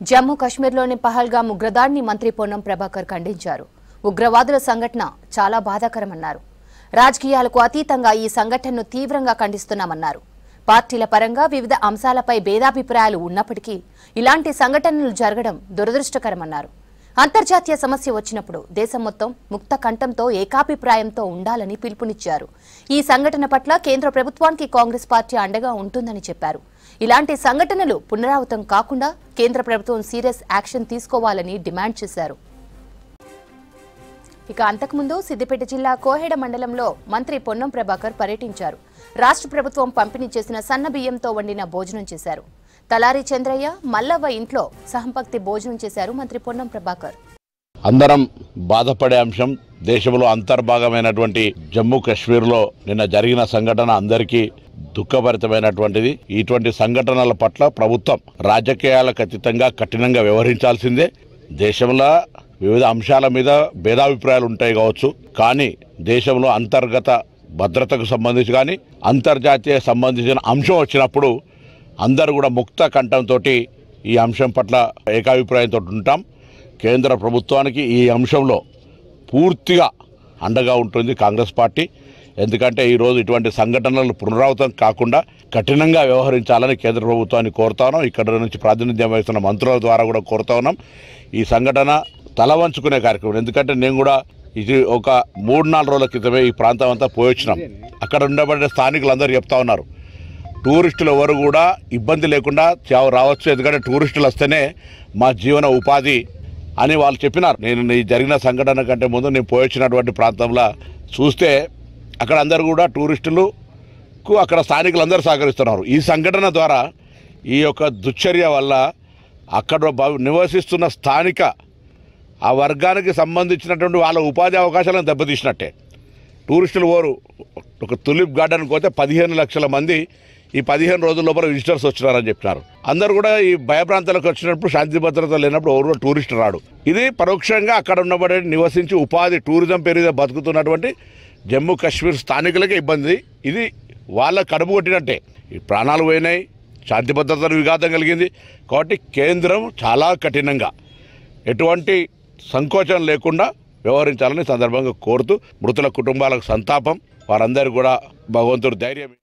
జమ్మూ కశ్మీర్లోని పహల్గామ్ ఉగ్రదాడిని మంత్రి పొన్నం ప్రభాకర్ ఖండించారు. ఉగ్రవాదుల సంఘటన చాలా బాధాకరమన్నారు. రాజకీయాలకు అతీతంగా ఈ సంఘటనను తీవ్రంగా ఖండిస్తున్నామన్నారు. పార్టీల పరంగా వివిధ అంశాలపై భేదాభిప్రాయాలు ఉన్నప్పటికీ ఇలాంటి సంఘటనలు జరగడం దురదృష్టకరమన్నారు. అంతర్జాతీయ సమస్య వచ్చినప్పుడు దేశం మొత్తం ముక్త కంఠంతో ఏకాభిప్రాయంతో ఉండాలని పిలుపునిచ్చారు. ఈ సంఘటన పట్ల కేంద్ర ప్రభుత్వానికి కాంగ్రెస్ పార్టీ అండగా ఉంటుందని చెప్పారు. ఇలాంటి సంఘటనలు పునరావృతం కాకుండా కేంద్ర ప్రభుత్వం సీరియస్ యాక్షన్ తీసుకోవాలని డిమాండ్ చేశారు. ఇక అంతకుముందు సిద్దిపేట జిల్లా కోహెడ మండలంలో మంత్రి పొన్నం ప్రభాకర్ పర్యటించారు. రాష్ట్ర ప్రభుత్వం పంపిణీ చేసిన సన్న బియ్యంతో వండిన భోజనం చేశారు. తలారి చంద్రయ్య, మల్లవ్వ ఇంట్లో సహపంక్తి భోజనం చేశారు మంత్రి పొన్నం ప్రభాకర్. అందరం బాధపడే అంశం దేశంలో అంతర్భాగమైనటువంటి జమ్మూ కాశ్మీర్లో నిన్న జరిగిన సంఘటన అందరికీ దుఃఖభరితమైనటువంటిది. ఇటువంటి సంఘటనల పట్ల ప్రభుత్వం రాజకీయాలకు అతీతంగా కఠినంగా వ్యవహరించాల్సిందే. దేశంలో వివిధ అంశాల మీద భేదాభిప్రాయాలు ఉంటాయి కావచ్చు, కానీ దేశంలో అంతర్గత భద్రతకు సంబంధించి కానీ అంతర్జాతీయ సంబంధించిన అంశం వచ్చినప్పుడు అందరూ కూడా ముక్త కంఠంతో ఈ అంశం పట్ల ఏకాభిప్రాయంతో ఉంటాం. కేంద్ర ప్రభుత్వానికి ఈ అంశంలో పూర్తిగా అండగా ఉంటుంది కాంగ్రెస్ పార్టీ. ఎందుకంటే ఈరోజు ఇటువంటి సంఘటనలు పునరావృతం కాకుండా కఠినంగా వ్యవహరించాలని కేంద్ర ప్రభుత్వాన్ని కోరుతా ఉన్నాం. ఇక్కడ నుంచి ప్రాతినిధ్యం వహిస్తున్న మంత్రుల ద్వారా కూడా కోరుతా ఉన్నాం. ఈ సంఘటన తల వంచుకునే కార్యక్రమం. ఎందుకంటే నేను కూడా ఇది ఒక 3-4 రోజుల క్రితమే ఈ ప్రాంతం అంతా పోయొచ్చినాం. అక్కడ ఉండబడిన స్థానికులందరూ చెప్తా ఉన్నారు, టూరిస్టులు ఎవరు కూడా ఇబ్బంది లేకుండా రావచ్చు, ఎందుకంటే టూరిస్టులు వస్తేనే మా జీవన ఉపాధి అని వాళ్ళు చెప్పినారు. నేను ఈ జరిగిన సంఘటన కంటే ముందు నేను పోయొచ్చినటువంటి ప్రాంతంలో చూస్తే అక్కడ అందరూ కూడా టూరిస్టులకు అక్కడ స్థానికులందరూ సహకరిస్తున్నారు. ఈ సంఘటన ద్వారా ఈ యొక్క దుశ్చర్య వల్ల అక్కడ నివసిస్తున్న స్థానిక ఆ వర్గానికి సంబంధించినటువంటి వాళ్ళ ఉపాధి అవకాశాలను దెబ్బతీసినట్టే. టూరిస్టులు ఒక తులిప్ గార్డెన్కి పోతే 15 లక్షల మంది ఈ 15 రోజుల లోపల విజిటర్స్ వచ్చినారని చెప్పినారు. అందరూ కూడా ఈ భయప్రాంతాలకు వచ్చినప్పుడు శాంతి భద్రత లేనప్పుడు ఎవరు టూరిస్ట్ రాడు. ఇది పరోక్షంగా అక్కడ ఉన్నబడి నివసించి ఉపాధి టూరిజం పేరుగా బతుకుతున్నటువంటి జమ్మూ కాశ్మీర్ స్థానికులకే ఇబ్బంది. ఇది వాళ్ళ కడుపు కొట్టినట్టే. ఈ ప్రాణాలు పోయినాయి, శాంతి భద్రతలు విఘాతం కలిగింది. కాబట్టి కేంద్రం చాలా కఠినంగా ఎటువంటి సంకోచం లేకుండా వ్యవహరించాలని సందర్భంగా కోరుతూ మృతుల కుటుంబాలకు సంతాపం, వారందరూ కూడా భగవంతుడు ధైర్యం